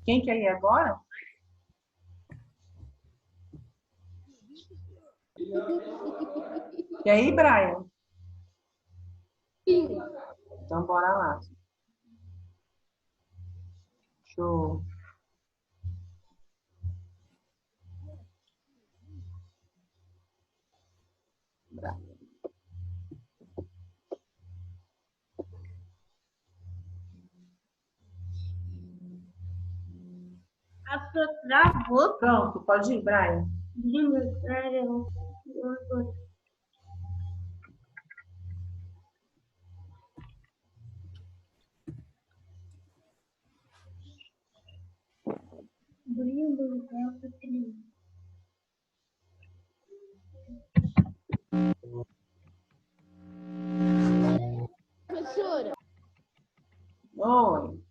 Quem quer ir agora? Quer ir, Brian? Sim. Então, bora lá. Show. A sua travou. Pronto, pode ir, Brian. Professora, Oi.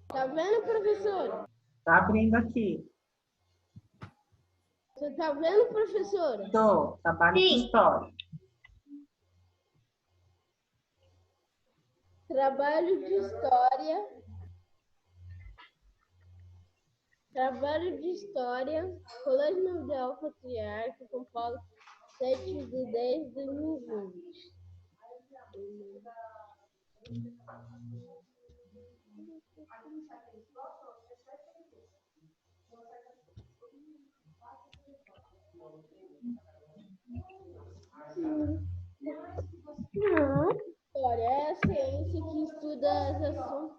tá vendo, professora? Tá abrindo aqui. Você tá vendo, professora? Tô. Trabalho de história. Trabalho de história. Trabalho de história. Colégio Mundial Patriarca, São Paulo, 7/10/2020. História é a ciência que estuda as ações.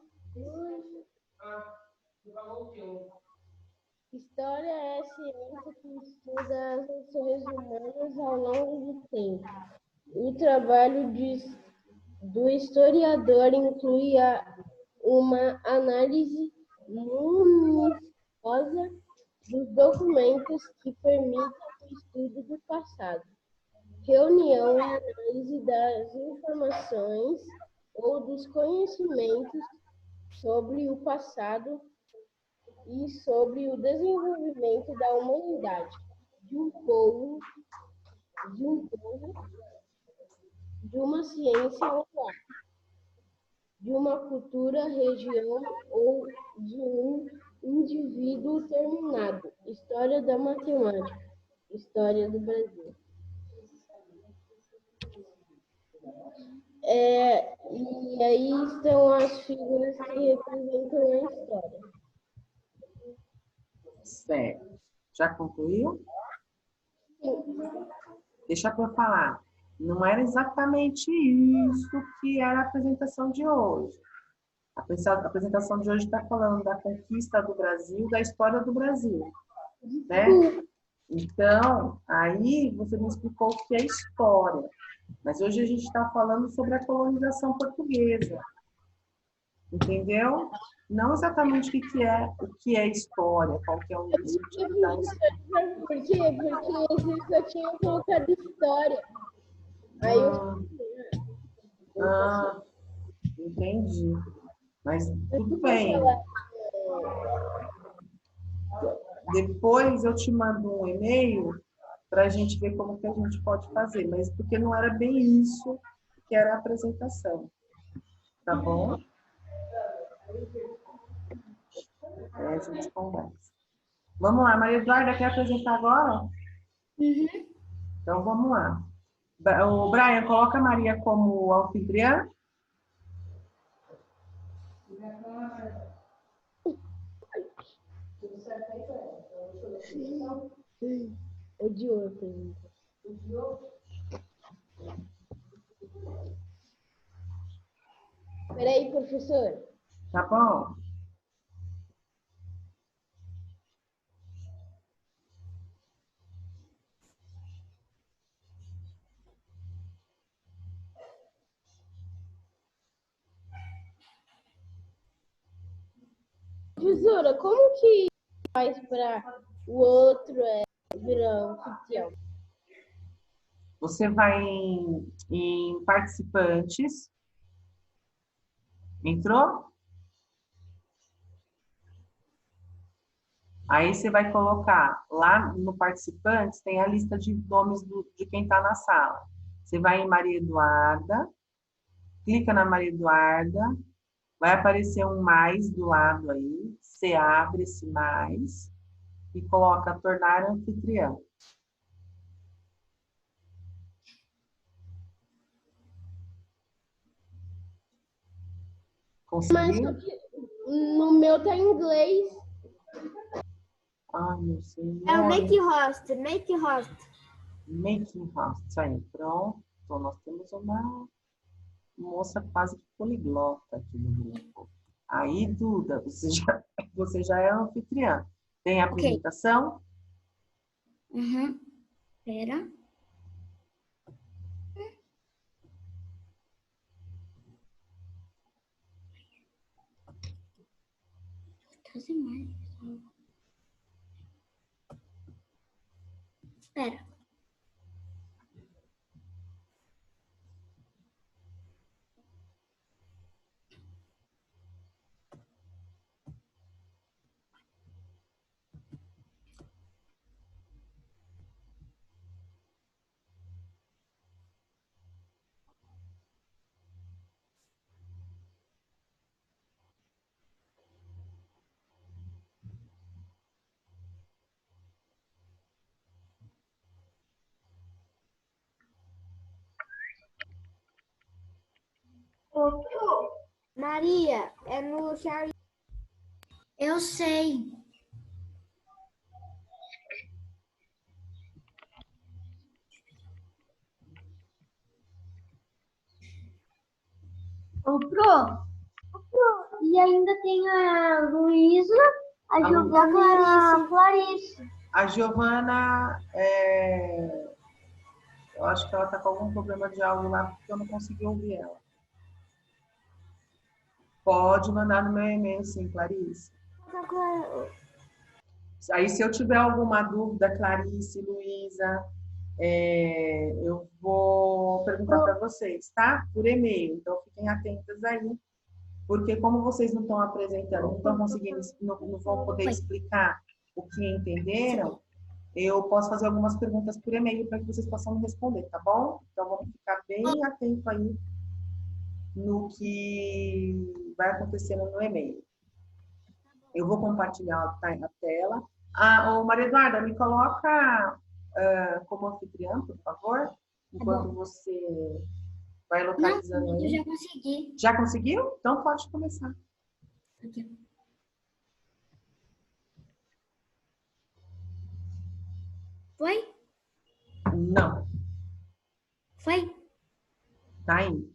História é a ciência que estuda as ações humanas ao longo do tempo. O trabalho do historiador inclui uma análise minuciosa dos documentos que permitem o estudo do passado. Reunião e análise das informações ou dos conhecimentos sobre o passado e sobre o desenvolvimento da humanidade, de um povo, de uma ciência ou arte, de uma cultura, região ou de um indivíduo determinado. História da matemática, história do Brasil. E aí estão as figuras que representam a história. Certo. Já concluiu? Deixa eu falar. Não era exatamente isso que era a apresentação de hoje. A apresentação de hoje está falando da conquista do Brasil, da história do Brasil, né? Então, aí você me explicou o que é história. Mas hoje a gente está falando sobre a colonização portuguesa. Entendeu? Não exatamente o que é história, qual que é o início da história. Por quê? Porque eles só tinham colocado história. Aí Entendi. Mas tudo bem. Depois eu te mando um e-mail para a gente ver como que a gente pode fazer, mas porque não era bem isso que era a apresentação. Tá bom? Aí a gente conversa. Vamos lá, Maria Eduarda, quer apresentar agora? Então vamos lá. O Brian, coloca a Maria como anfitriã. odiou a pergunta. Peraí, professor. Tá bom? Professora, como que faz para o outro virar anfitrião? Você vai em participantes. Entrou? Aí você vai colocar lá no participantes, tem a lista de nomes de quem está na sala. Você vai em Maria Eduarda, clica na Maria Eduarda, vai aparecer um mais do lado aí, você abre esse mais e coloca tornar anfitriã. Mas Conseguiu? no meu tá em inglês. Ai, meu É o senhor. make host, make host. Making house. Isso aí, pronto. Nós temos uma moça quase que poliglota aqui no grupo. Aí, Duda, você já é anfitriã. Tem a Ok. apresentação? Uhum. Pera. Trazer mais. Pera. Maria, é no Charlie. Eu sei. Ô, Pro. E ainda tem a Luísa, a Giovana e a Clarice. A Giovana, eu acho que ela está com algum problema de áudio lá, porque eu não consegui ouvir ela. Pode mandar no meu e-mail, sim, Clarice. Aí, se eu tiver alguma dúvida, Clarice, Luísa, eu vou perguntar para vocês, tá? Por e-mail. Então, fiquem atentas aí. Porque como vocês não estão apresentando, não estão conseguindo, não vão poder explicar o que entenderam, eu posso fazer algumas perguntas por e-mail para que vocês possam me responder, tá bom? Então, vamos ficar bem atento aí no que vai acontecendo no e-mail. Eu vou compartilhar a tela. Ô, Maria Eduarda, me coloca como anfitriã, por favor, enquanto você vai localizando Não, eu aí. já consegui. Já conseguiu? Então pode começar. Aqui. Foi? Não, Foi? tá aí.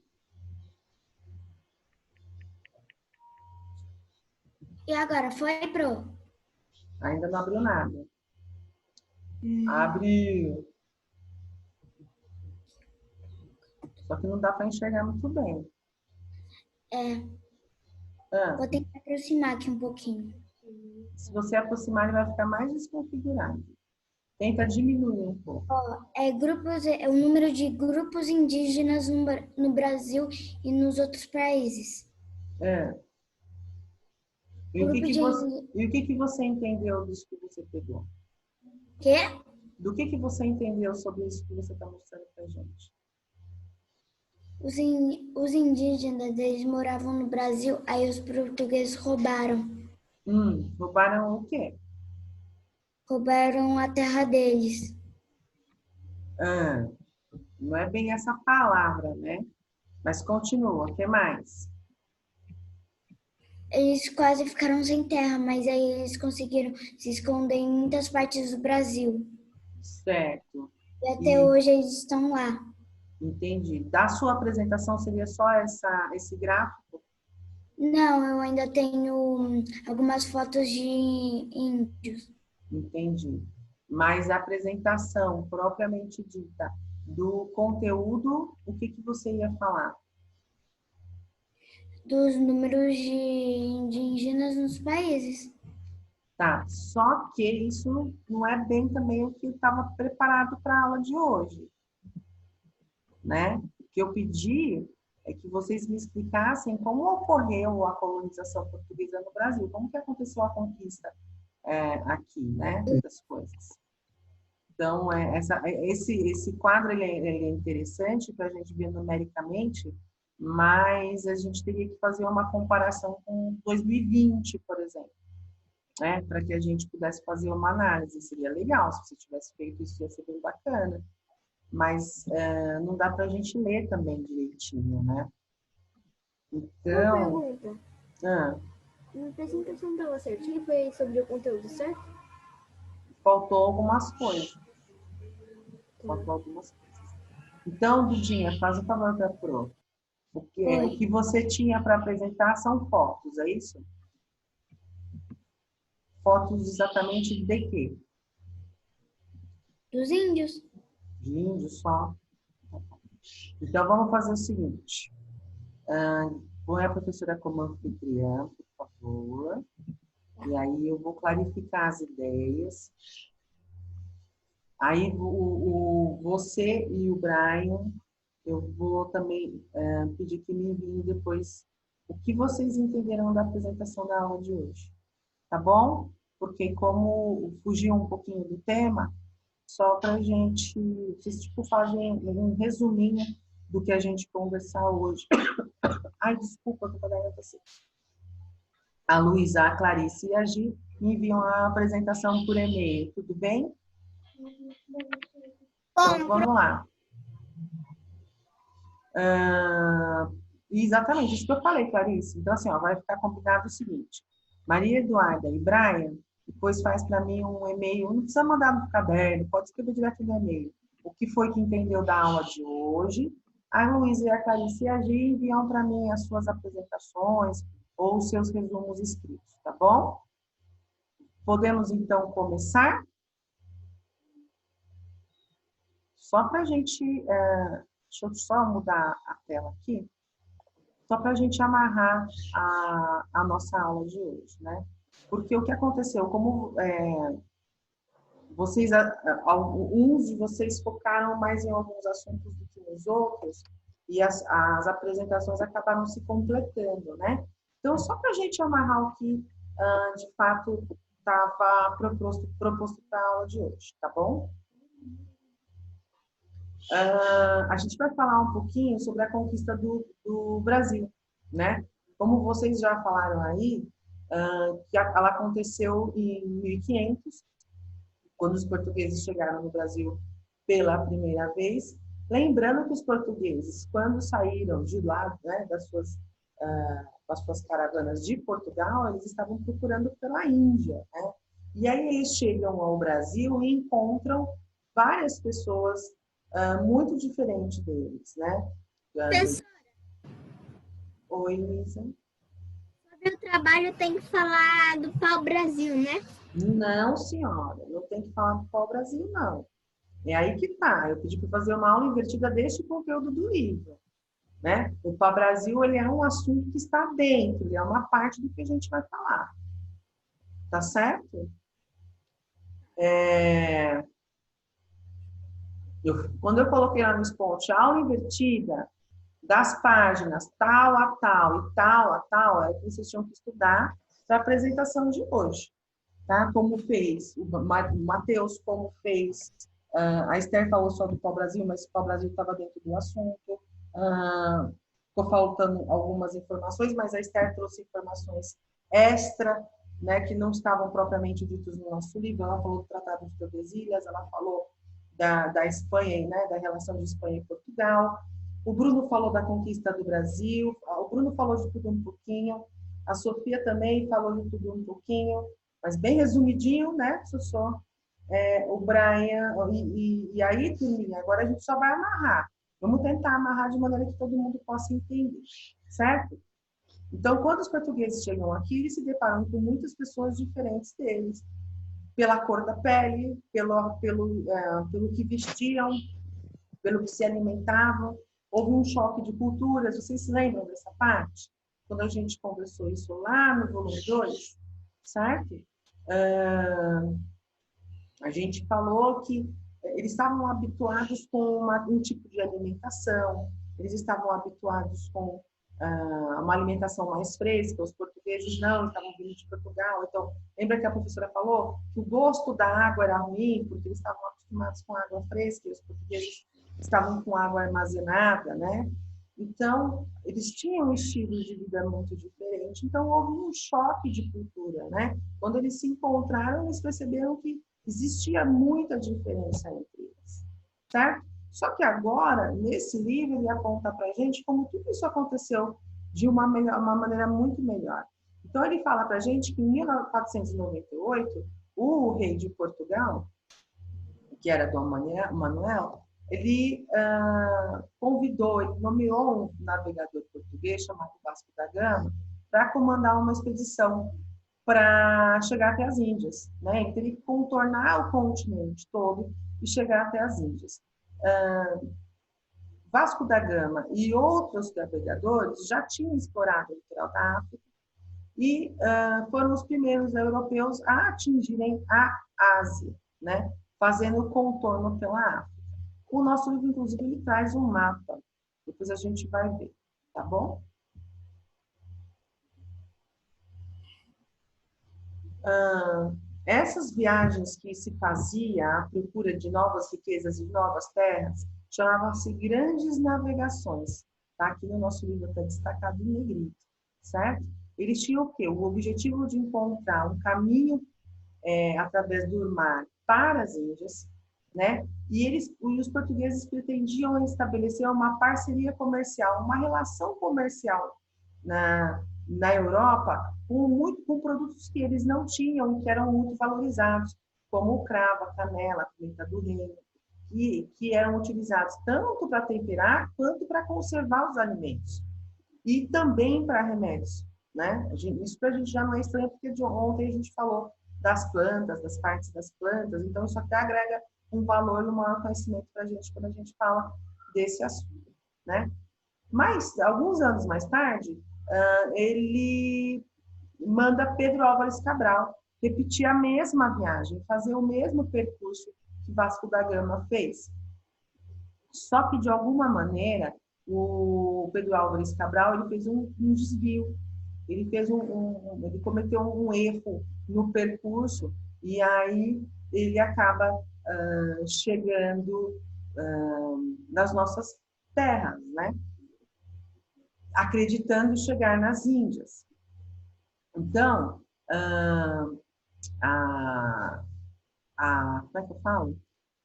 E agora? Foi, Pro? Ainda não abriu nada. Abriu. Só que não dá para enxergar muito bem. Vou ter que aproximar aqui um pouquinho. Se você aproximar, ele vai ficar mais desconfigurado. Tenta diminuir um pouco. É o número de grupos indígenas no Brasil e nos outros países. E o Grupo que você entendeu disso que você pegou? Quê? Do que você entendeu sobre isso que você está mostrando pra gente? Os indígenas, eles moravam no Brasil, aí os portugueses roubaram. Roubaram o quê? Roubaram a terra deles. Não é bem essa palavra, né? Mas continua, o que mais? Eles quase ficaram sem terra, mas aí eles conseguiram se esconder em muitas partes do Brasil. Certo. E até hoje eles estão lá. Entendi. Da sua apresentação seria só esse gráfico? Não, eu ainda tenho algumas fotos de índios. Entendi. Mas a apresentação propriamente dita do conteúdo, o que você ia falar? Dos números de indígenas nos países. Tá, só que isso não é bem também o que estava preparado para a aula de hoje, né? O que eu pedi é que vocês me explicassem como ocorreu a colonização portuguesa no Brasil, como que aconteceu a conquista aqui, né, das coisas. Então, esse quadro ele é interessante para a gente ver numericamente, mas a gente teria que fazer uma comparação com 2020, por exemplo, né? Para que a gente pudesse fazer uma análise. Seria legal, se você tivesse feito isso, ia ser bem bacana. Mas não dá para a gente ler também direitinho, né? Uma Então, pergunta. ah, Na apresentação estava certinho? Foi sobre o conteúdo certo? faltou algumas coisas. Faltou algumas coisas. Então, Dudinha, faz o favor da Pro. O que você tinha para apresentar são fotos, é isso? Fotos exatamente de quê? Dos índios. De índios só. Então, vamos fazer o seguinte. Põe a professora como anfitriã, por favor. E aí eu vou clarificar as ideias. Aí você e o Brian, eu vou também pedir que me enviem depois o que vocês entenderam da apresentação da aula de hoje. Tá bom? Porque como fugiu um pouquinho do tema, só para a gente, vocês tipo, fazem um resuminho do que a gente conversar hoje. Ai, desculpa, que eu vou dar você. A Luísa, a Clarice e a Gi me enviam a apresentação por e-mail, tudo bem? Então, vamos lá. Exatamente, isso que eu falei, Clarice. Então, assim, ó, vai ficar combinado o seguinte. Maria Eduarda e Brian, depois faz para mim um e-mail, não precisa mandar no caderno, pode escrever direto no e-mail. O que foi que entendeu da aula de hoje? A Luísa e a Clarice e a Gi enviam para mim as suas apresentações ou os seus resumos escritos, tá bom? Podemos, então, começar? Só para a gente... deixa eu só mudar a tela aqui. Só para a gente amarrar a nossa aula de hoje, né? Porque o que aconteceu, como vocês, alguns de vocês focaram mais em alguns assuntos do que nos outros, e as apresentações acabaram se completando, né? Então, só para a gente amarrar o que, de fato, estava proposto para a aula de hoje, tá bom? A gente vai falar um pouquinho sobre a conquista do Brasil, né? Como vocês já falaram aí, que ela aconteceu em 1500, quando os portugueses chegaram no Brasil pela primeira vez. Lembrando que os portugueses, quando saíram de lá, né, das suas caravanas de Portugal, eles estavam procurando pela Índia, né? E aí eles chegam ao Brasil e encontram várias pessoas muito diferentes deles, né? Professora, Oi, Luísa. sobre o trabalho tem que falar do pau-brasil, né? Não, senhora, não tem que falar do pau-brasil, não. É aí que tá. Eu pedi para fazer uma aula invertida deste conteúdo do livro, né? O pau-brasil, ele é um assunto que está dentro, ele é uma parte do que a gente vai falar. Tá certo? Quando eu coloquei lá no Spot, aula invertida, das páginas tal a tal e tal a tal, é que vocês tinham que estudar para a apresentação de hoje. Tá? Como fez o Matheus, como fez a Esther falou só do pau-brasil, mas o pau-brasil estava dentro do assunto. Ficou faltando algumas informações, mas a Esther trouxe informações extra, né, que não estavam propriamente ditas no nosso livro. Ela falou do Tratado de Tordesilhas, ela falou da Espanha, né, da relação de Espanha e Portugal. O Bruno falou da conquista do Brasil. O Bruno falou de tudo um pouquinho. A Sofia também falou de tudo um pouquinho, mas bem resumidinho, né, Sossô? O Brian, e aí, turminha, agora a gente só vai amarrar. Vamos tentar amarrar de maneira que todo mundo possa entender, certo? Então, quando os portugueses chegam aqui, eles se deparam com muitas pessoas diferentes deles, pela cor da pele, pelo que vestiam, pelo que se alimentavam. Houve um choque de culturas, vocês se lembram dessa parte? Quando a gente conversou isso lá no volume 2, certo? A gente falou que eles estavam habituados com um tipo de alimentação, eles estavam habituados com uma alimentação mais fresca, os portugueses não, estavam vindo de Portugal. Então, lembra que a professora falou que o gosto da água era ruim, porque eles estavam acostumados com água fresca, e os portugueses estavam com água armazenada, né? Então, eles tinham um estilo de vida muito diferente, então houve um choque de cultura, né? Quando eles se encontraram, eles perceberam que existia muita diferença entre eles, certo? Só que agora, nesse livro, ele aponta para a gente como tudo isso aconteceu de uma maneira muito melhor. Então, ele fala para a gente que em 1498, o rei de Portugal, que era Dom Manuel, ele convidou, ele nomeou um navegador português chamado Vasco da Gama para comandar uma expedição para chegar até as Índias, né? Ele teria que contornar o continente todo e chegar até as Índias. Vasco da Gama e outros navegadores já tinham explorado o litoral da África e foram os primeiros europeus a atingirem a Ásia, né? Fazendo o contorno pela África. O nosso livro, inclusive, ele traz um mapa. Depois a gente vai ver, tá bom? Essas viagens que se fazia à procura de novas riquezas e novas terras chamavam-se grandes navegações. Tá? Aqui no nosso livro está destacado em negrito, certo? Eles tinham o quê? O objetivo de encontrar um caminho através do mar para as Índias, né? E os portugueses pretendiam estabelecer uma parceria comercial, uma relação comercial na Europa com produtos que eles não tinham e que eram muito valorizados, como o cravo, a canela, a pimenta do reino, que eram utilizados tanto para temperar quanto para conservar os alimentos e também para remédios, né? Isso para a gente já não é estranho, porque de ontem a gente falou das plantas, das partes das plantas, então isso até agrega um valor, um maior conhecimento para a gente quando a gente fala desse assunto, né? Mas, alguns anos mais tarde, ele manda Pedro Álvares Cabral repetir a mesma viagem, fazer o mesmo percurso que Vasco da Gama fez. Só que, de alguma maneira, o Pedro Álvares Cabral ele fez um desvio, ele cometeu um erro no percurso e aí ele acaba chegando nas nossas terras, né? Acreditando chegar nas Índias. Então, como é que eu falo?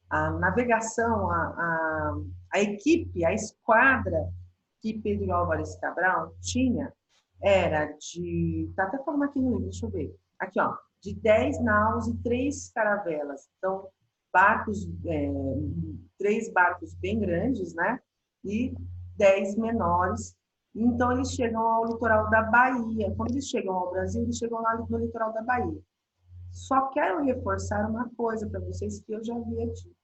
A navegação, a equipe, a esquadra que Pedro Álvares Cabral tinha era de... Tá até falando aqui no livro, deixa eu ver. Aqui, ó. De 10 naus e 3 caravelas. Então, barcos, 3 barcos bem grandes, né? E 10 menores. Então, eles chegam ao litoral da Bahia. Quando eles chegam ao Brasil, eles chegam lá no litoral da Bahia. Só quero reforçar uma coisa para vocês que eu já havia dito.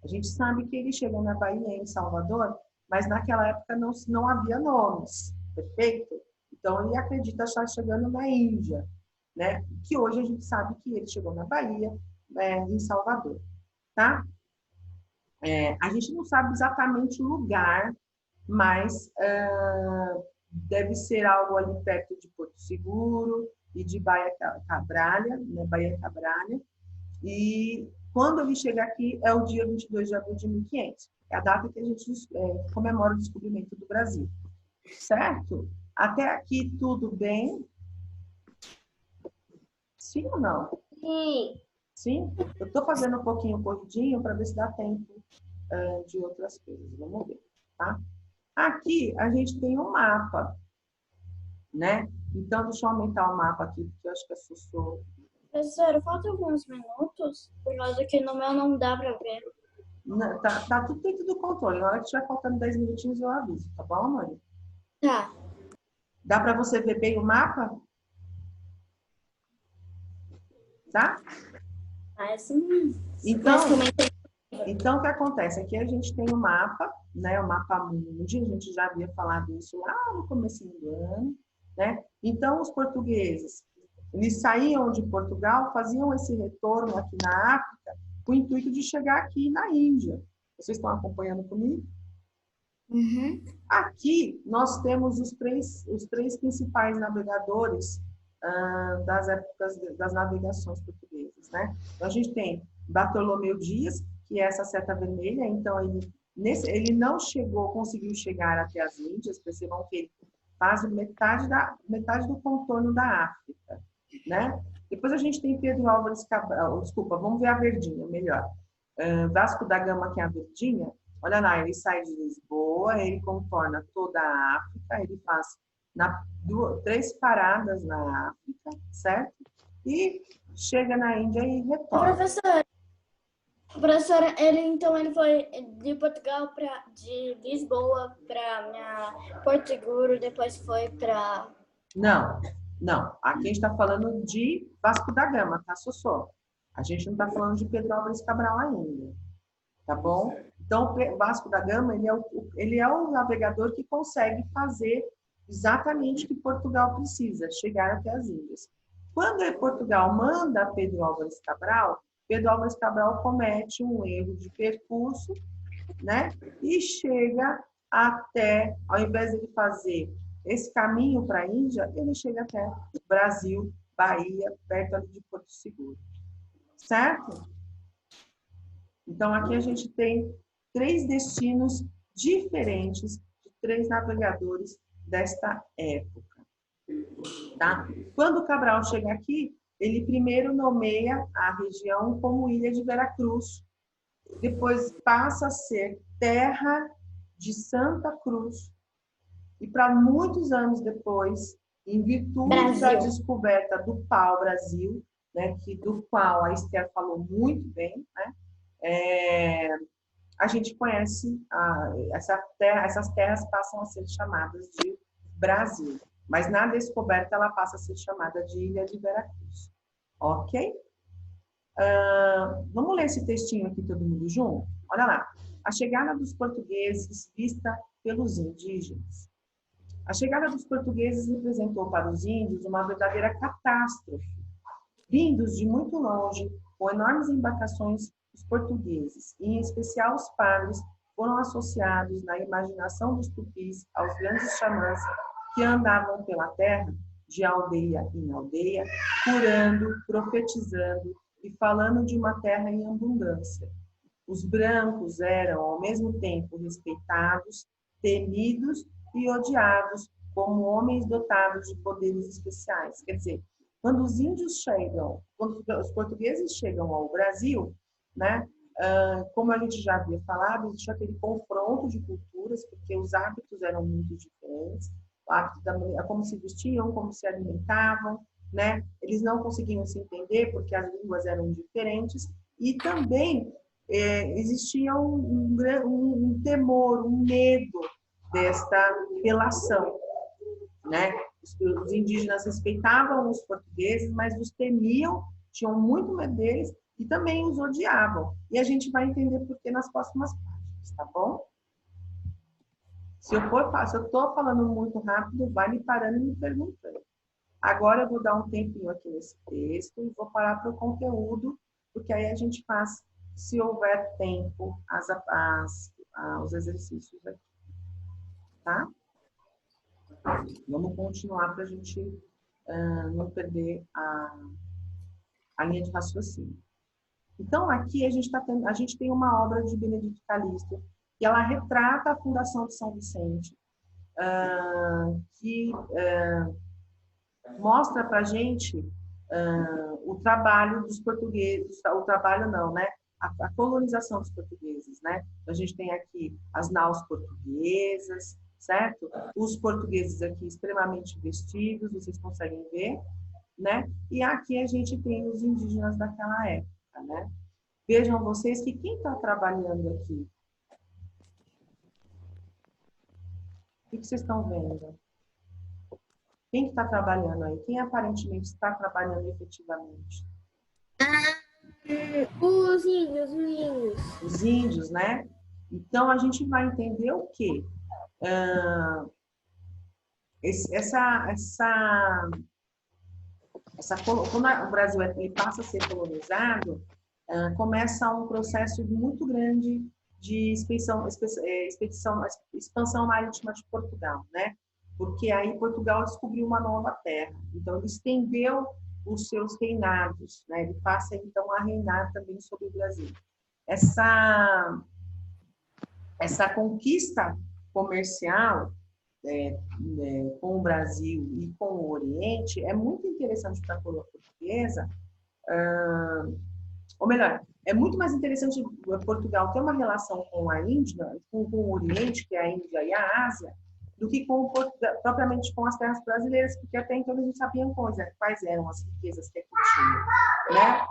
A gente sabe que eles chegam na Bahia, em Salvador, mas naquela época não havia nomes, perfeito? Então, ele acredita estar chegando na Índia, né? Que hoje a gente sabe que ele chegou na Bahia, em Salvador, tá? A gente não sabe exatamente o lugar, mas deve ser algo ali perto de Porto Seguro e de Baía Cabralha, né? Baía Cabralha. E quando ele chega aqui é o dia 22 de abril de 1500. É a data que a gente comemora o descobrimento do Brasil. Certo? Até aqui tudo bem? Sim ou não? Sim. Sim? Eu estou fazendo um pouquinho corridinho para ver se dá tempo de outras coisas. Vamos ver, tá? Aqui a gente tem um mapa, né? Então, deixa eu aumentar o mapa aqui, porque eu acho que assustou. Professora, falta alguns minutos, por causa que no meu não dá para ver. Não, tá tudo dentro do controle. Na hora que estiver faltando 10 minutinhos, eu aviso, tá bom, amor? Tá. Dá para você ver bem o mapa? Tá? Assim, Então, o que acontece? Aqui a gente tem o mapa, né? O mapa mundi, a gente já havia falado isso lá no começo do ano, né? Então, os portugueses, eles saíam de Portugal, faziam esse retorno aqui na África, com o intuito de chegar aqui na Índia. Vocês estão acompanhando comigo? Uhum. Aqui, nós temos os três principais navegadores das épocas das navegações portuguesas, né? Então, a gente tem Bartolomeu Dias, que é essa seta vermelha, então ele Ele não conseguiu chegar até as Índias, percebam que ele faz metade do contorno da África, né? Depois a gente tem Pedro Álvares Cabral, desculpa, vamos ver a verdinha, melhor. Vasco da Gama, que é a verdinha, olha lá, ele sai de Lisboa, ele contorna toda a África, ele faz 3 paradas na África, certo? E chega na Índia e retorna. Professora, ele foi de Portugal de Lisboa para Porto Seguro, depois foi para... Não. Aqui a gente está falando de Vasco da Gama, tá, Sossô? A gente não está falando de Pedro Álvares Cabral ainda, tá bom? Então, o Vasco da Gama, ele é o navegador que consegue fazer exatamente o que Portugal precisa, chegar até as Índias. Quando Portugal manda Pedro Álvares Cabral comete um erro de percurso, né? E chega até, ao invés de ele fazer esse caminho para a Índia, ele chega até Brasil, Bahia, perto ali de Porto Seguro. Certo? Então, aqui a gente tem 3 destinos diferentes de 3 navegadores desta época. Tá? Quando Cabral chega aqui, ele primeiro nomeia a região como Ilha de Veracruz, depois passa a ser Terra de Santa Cruz, e para muitos anos depois, em virtude da descoberta do pau-brasil, né, do qual a Esther falou muito bem, né, a gente conhece, essas terras passam a ser chamadas de Brasil. Mas na descoberta ela passa a ser chamada de Ilha de Veracruz. Ok? Vamos ler esse textinho aqui todo mundo junto? Olha lá. A chegada dos portugueses vista pelos indígenas. A chegada dos portugueses representou para os índios uma verdadeira catástrofe. Vindos de muito longe, com enormes embarcações, os portugueses, e em especial os padres, foram associados na imaginação dos tupis aos grandes xamãs que andavam pela terra, de aldeia em aldeia, curando, profetizando e falando de uma terra em abundância. Os brancos eram, ao mesmo tempo, respeitados, temidos e odiados como homens dotados de poderes especiais. Quer dizer, quando os índios chegam, quando os portugueses chegam ao Brasil, né, como a gente já havia falado, existe aquele confronto de culturas, porque os hábitos eram muito diferentes, o hábito da maneira, como se vestiam, como se alimentavam, né? Eles não conseguiam se entender porque as línguas eram diferentes, e também existia um temor, um medo desta relação, né? Os indígenas respeitavam os portugueses, mas os temiam, tinham muito medo deles e também os odiavam. E a gente vai entender por que nas próximas páginas, tá bom? Se eu estou falando muito rápido, vai me parando e me perguntando. Agora eu vou dar um tempinho aqui nesse texto e vou parar para o conteúdo, porque aí a gente faz, se houver tempo, os exercícios aqui. Tá? Vamos continuar para a gente não perder a linha de raciocínio. Então, aqui a gente tem uma obra de Benedito Calixto, que ela retrata a fundação de São Vicente, que mostra para a gente o trabalho dos portugueses, o trabalho não, né? A colonização dos portugueses, né? A gente tem aqui as naus portuguesas, certo? Os portugueses aqui extremamente vestidos, vocês conseguem ver, né? E aqui a gente tem os indígenas daquela época, né? Vejam vocês que quem está trabalhando aqui? O que vocês estão vendo? Quem está trabalhando aí? Quem aparentemente está trabalhando efetivamente? Os índios. Os índios, né? Então, a gente vai entender o quê? Quando o Brasil ele passa a ser colonizado, começa um processo muito grande de expansão marítima de Portugal, né? Porque aí Portugal descobriu uma nova terra. Então, ele estendeu os seus reinados, né? Ele passa, então, a reinar também sobre o Brasil. essa conquista comercial com o Brasil e com o Oriente é muito interessante para a coroa portuguesa, ou melhor, é muito mais interessante Portugal ter uma relação com a Índia, com o Oriente, que é a Índia e a Ásia, do que propriamente com as terras brasileiras, porque até então eles não sabiam quais eram as riquezas que aqui tinham, né?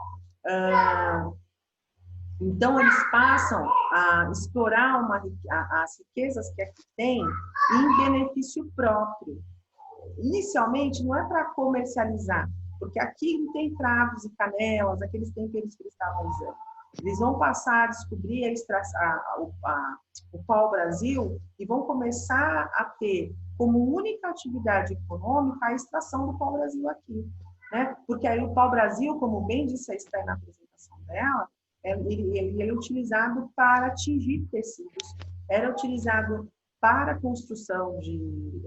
Então, eles passam a explorar as riquezas que aqui tem em benefício próprio. Inicialmente, não é para comercializar, porque aqui não tem cravos e canelas, aqueles temperos que eles estavam usando. Eles vão passar a descobrir o pau-brasil e vão começar a ter como única atividade econômica a extração do pau-brasil aqui, né? Porque aí o pau-brasil, como bem disse a Esther na apresentação dela, ele é utilizado para atingir tecidos, era utilizado para construção de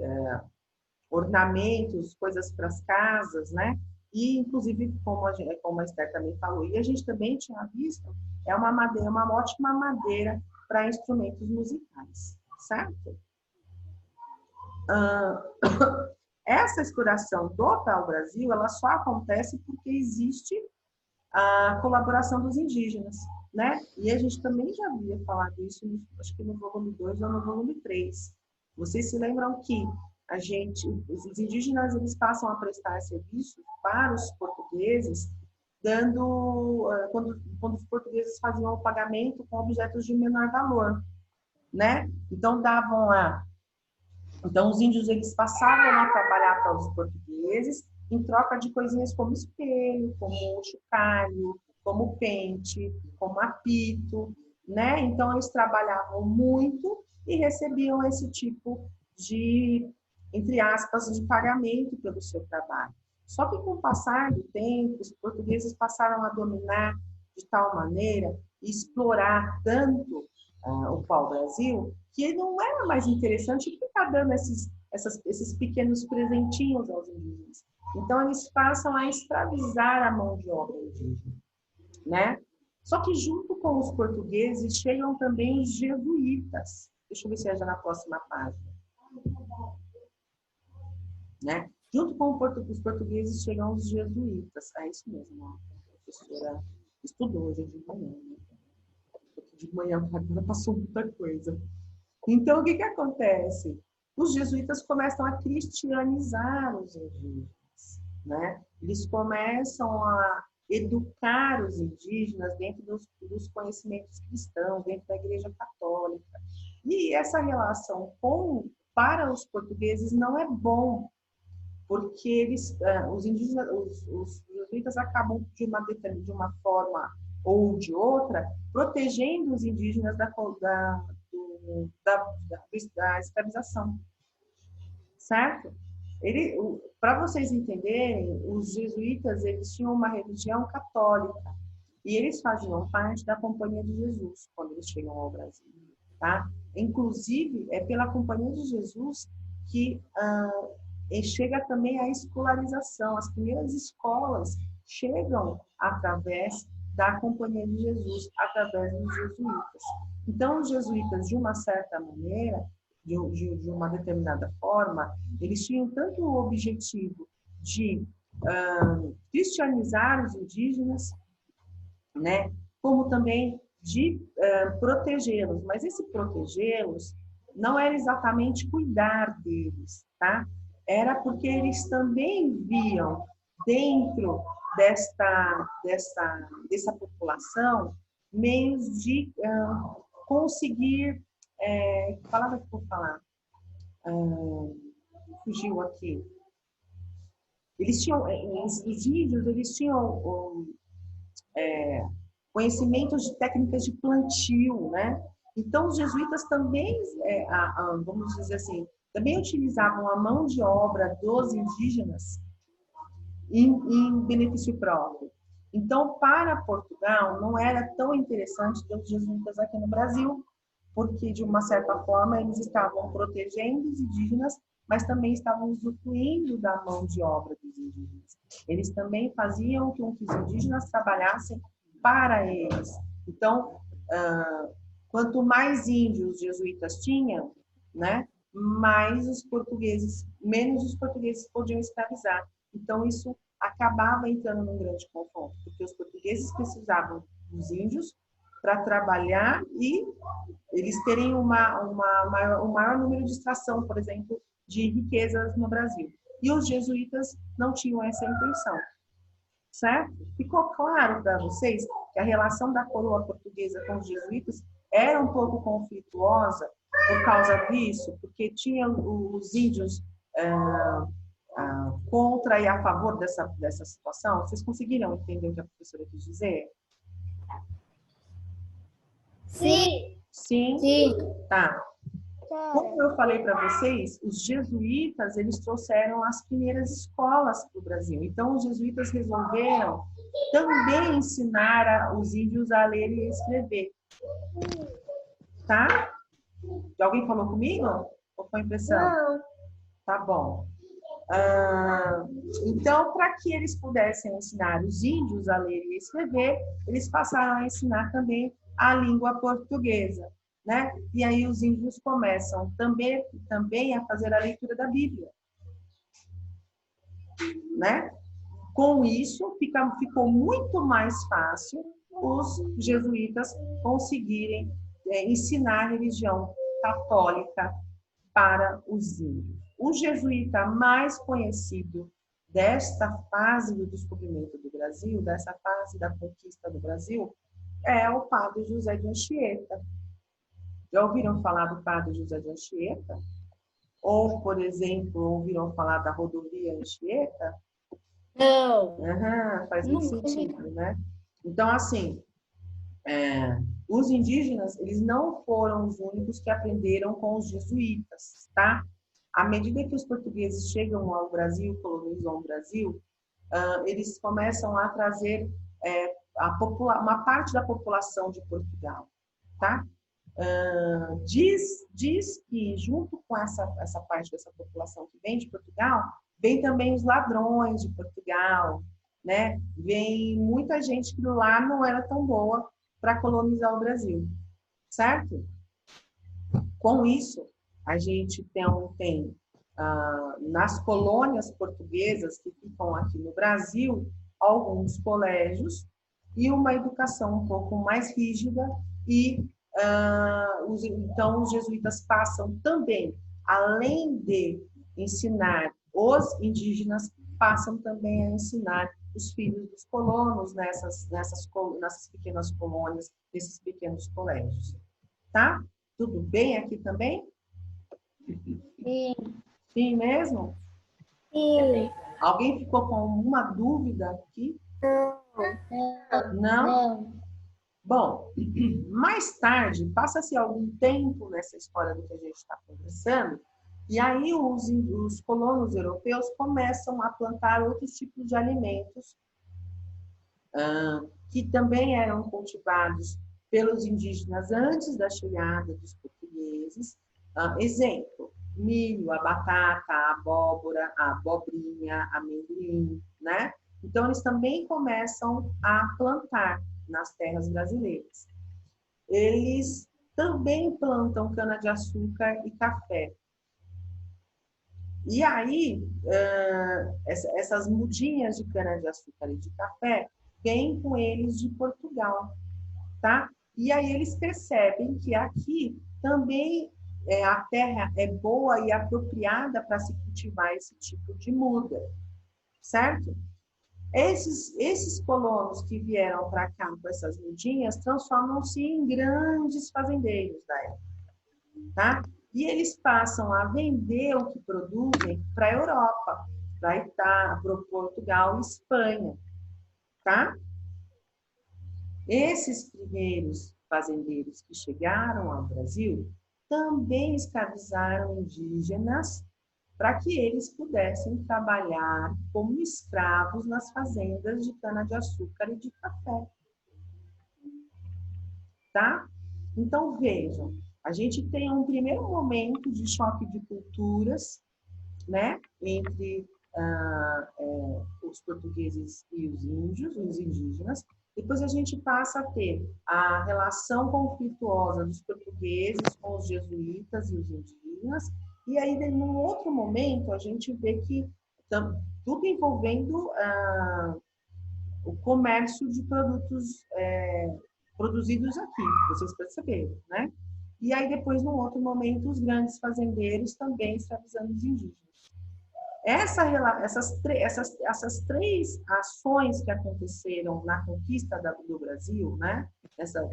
ornamentos, coisas para as casas, né? E, inclusive, como a Esther também falou, e a gente também tinha visto, é uma ótima madeira para instrumentos musicais, certo? Essa exploração do pau-brasil, ela só acontece porque existe a colaboração dos indígenas, né? E a gente também já havia falado isso, acho que no volume 2 ou no volume 3. Vocês se lembram que os indígenas, eles passam a prestar serviço para os portugueses, quando os portugueses faziam o pagamento com objetos de menor valor, né? Então, Então, os índios, eles passavam a trabalhar para os portugueses em troca de coisinhas como espelho, como chocalho, como pente, como apito, né? Então, eles trabalhavam muito e recebiam esse tipo de, entre aspas, de pagamento pelo seu trabalho. Só que com o passar do tempo, os portugueses passaram a dominar de tal maneira e explorar tanto o pau-brasil, que não era mais interessante ficar dando esses pequenos presentinhos aos indígenas. Então, eles passam a escravizar a mão de obra indígena, né? Só que junto com os portugueses chegam também os jesuítas. Deixa eu ver se é já na próxima página. Né? Junto com os portugueses chegam os jesuítas. É isso mesmo, a professora estudou hoje de manhã, né? Porque de manhã agora passou muita coisa. Então, o que acontece? Os jesuítas começam a cristianizar os indígenas, né? Eles começam a educar os indígenas dentro dos conhecimentos cristãos, dentro da Igreja Católica. E essa relação para os portugueses não é bom, porque os jesuítas acabam de uma forma ou de outra protegendo os indígenas da escravização, certo? Para vocês entenderem, os jesuítas, eles tinham uma religião católica e eles faziam parte da Companhia de Jesus quando eles chegam ao Brasil, tá? Inclusive, é pela Companhia de Jesus que chega também a escolarização. As primeiras escolas chegam através da Companhia de Jesus, através dos jesuítas. Então, os jesuítas, de uma certa maneira, de uma determinada forma, eles tinham tanto o objetivo de cristianizar os indígenas, né, como também de protegê-los. Mas esse protegê-los não era exatamente cuidar deles, tá? Era porque eles também viam dentro dessa população meios de conseguir, que palavra que eu vou falar? Fugiu aqui. Os índios, eles tinham conhecimentos de técnicas de plantio, né? Então, os jesuítas também, vamos dizer assim, também utilizavam a mão de obra dos indígenas em benefício próprio. Então, para Portugal, não era tão interessante ter os jesuítas aqui no Brasil, porque, de uma certa forma, eles estavam protegendo os indígenas, mas também estavam usufruindo da mão de obra dos indígenas. Eles também faziam com que os indígenas trabalhassem para eles. Então, Quanto mais índios os jesuítas tinham, né, mais os portugueses, menos os portugueses podiam escravizar. Então, isso acabava entrando num grande confronto, porque os portugueses precisavam dos índios para trabalhar e eles terem um maior número de extração, por exemplo, de riquezas no Brasil. E os jesuítas não tinham essa intenção, certo? Ficou claro para vocês que a relação da coroa portuguesa com os jesuítas era um pouco conflituosa por causa disso, porque tinha os índios contra e a favor dessa situação? Vocês conseguiram entender o que a professora quis dizer? Sim. Sim? Sim. Tá. Como eu falei para vocês, os jesuítas, eles trouxeram as primeiras escolas para o Brasil. Então, os jesuítas resolveram também ensinar os índios a ler e escrever. Tá? Alguém falou comigo? Ou foi impressão? Não. Tá bom. Então, para que eles pudessem ensinar os índios a ler e escrever, eles passaram a ensinar também a língua portuguesa, né? E aí os índios começam também a fazer a leitura da Bíblia, né? Com isso, ficou muito mais fácil os jesuítas conseguirem ensinar a religião católica para os índios. O jesuíta mais conhecido desta fase do descobrimento do Brasil, dessa fase da conquista do Brasil, é o padre José de Anchieta. Já ouviram falar do padre José de Anchieta? Ou, por exemplo, ouviram falar da rodovia Anchieta? Não. Faz muito sentido, né? Então, assim, os indígenas, eles não foram os únicos que aprenderam com os jesuítas, tá? À medida que os portugueses chegam ao Brasil, colonizam o Brasil, eles começam a trazer uma parte da população de Portugal, tá? Diz que junto com essa parte dessa população que vem de Portugal, vem também os ladrões de Portugal, né? Vem muita gente que lá não era tão boa para colonizar o Brasil, certo? Com isso, a gente tem nas colônias portuguesas que ficam aqui no Brasil, alguns colégios e uma educação um pouco mais rígida e então os jesuítas passam também, além de ensinar os indígenas, passam também a ensinar os filhos dos colonos nessas pequenas colônias, nesses pequenos colégios. Tá? Tudo bem aqui também? Sim. Sim mesmo? Sim. Alguém ficou com alguma dúvida aqui? Não? Não. Bom, mais tarde, passa-se algum tempo nessa história do que a gente está conversando, e aí os colonos europeus começam a plantar outros tipos de alimentos que também eram cultivados pelos indígenas antes da chegada dos portugueses. Exemplo, milho, a batata, a abóbora, a abobrinha, amendoim, né? Então, eles também começam a plantar nas terras brasileiras. Eles também plantam cana-de-açúcar e café. E aí, essas mudinhas de cana-de-açúcar e de café vêm com eles de Portugal, tá? E aí eles percebem que aqui também a terra é boa e apropriada para se cultivar esse tipo de muda, certo? Esses colonos que vieram para cá com essas mudinhas transformam-se em grandes fazendeiros da época, tá? E eles passam a vender o que produzem para a Europa, para Itália, para Portugal e Espanha, tá? Esses primeiros fazendeiros que chegaram ao Brasil também escravizaram indígenas para que eles pudessem trabalhar como escravos nas fazendas de cana-de-açúcar e de café. Tá? Então, vejam, a gente tem um primeiro momento de choque de culturas, né, entre os portugueses e os índios, os indígenas, Depois a gente passa a ter a relação conflituosa dos portugueses com os jesuítas e os indígenas. E aí, num outro momento, a gente vê que tudo envolvendo o comércio de produtos produzidos aqui, vocês perceberam, né? E aí, depois, num outro momento, os grandes fazendeiros também escravizando os indígenas. Essas três ações que aconteceram na conquista do Brasil, né?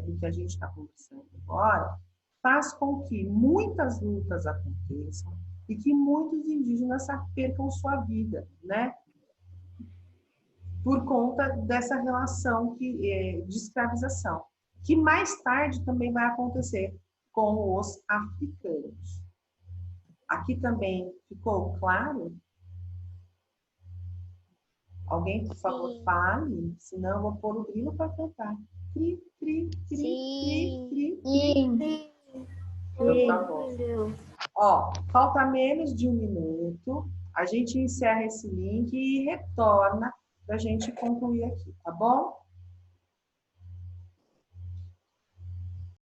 Do que a gente está conversando agora, faz com que muitas lutas aconteçam e que muitos indígenas percam sua vida, né? Por conta dessa relação de escravização, que mais tarde também vai acontecer com os africanos. Aqui também ficou claro? Alguém, por favor, fale, senão eu vou pôr o grilo para cantar. Cri, cri, cri, cri, cri, cri. Então, tá bom. Ó, falta menos de 1 minuto. A gente encerra esse link e retorna para a gente concluir aqui, tá bom?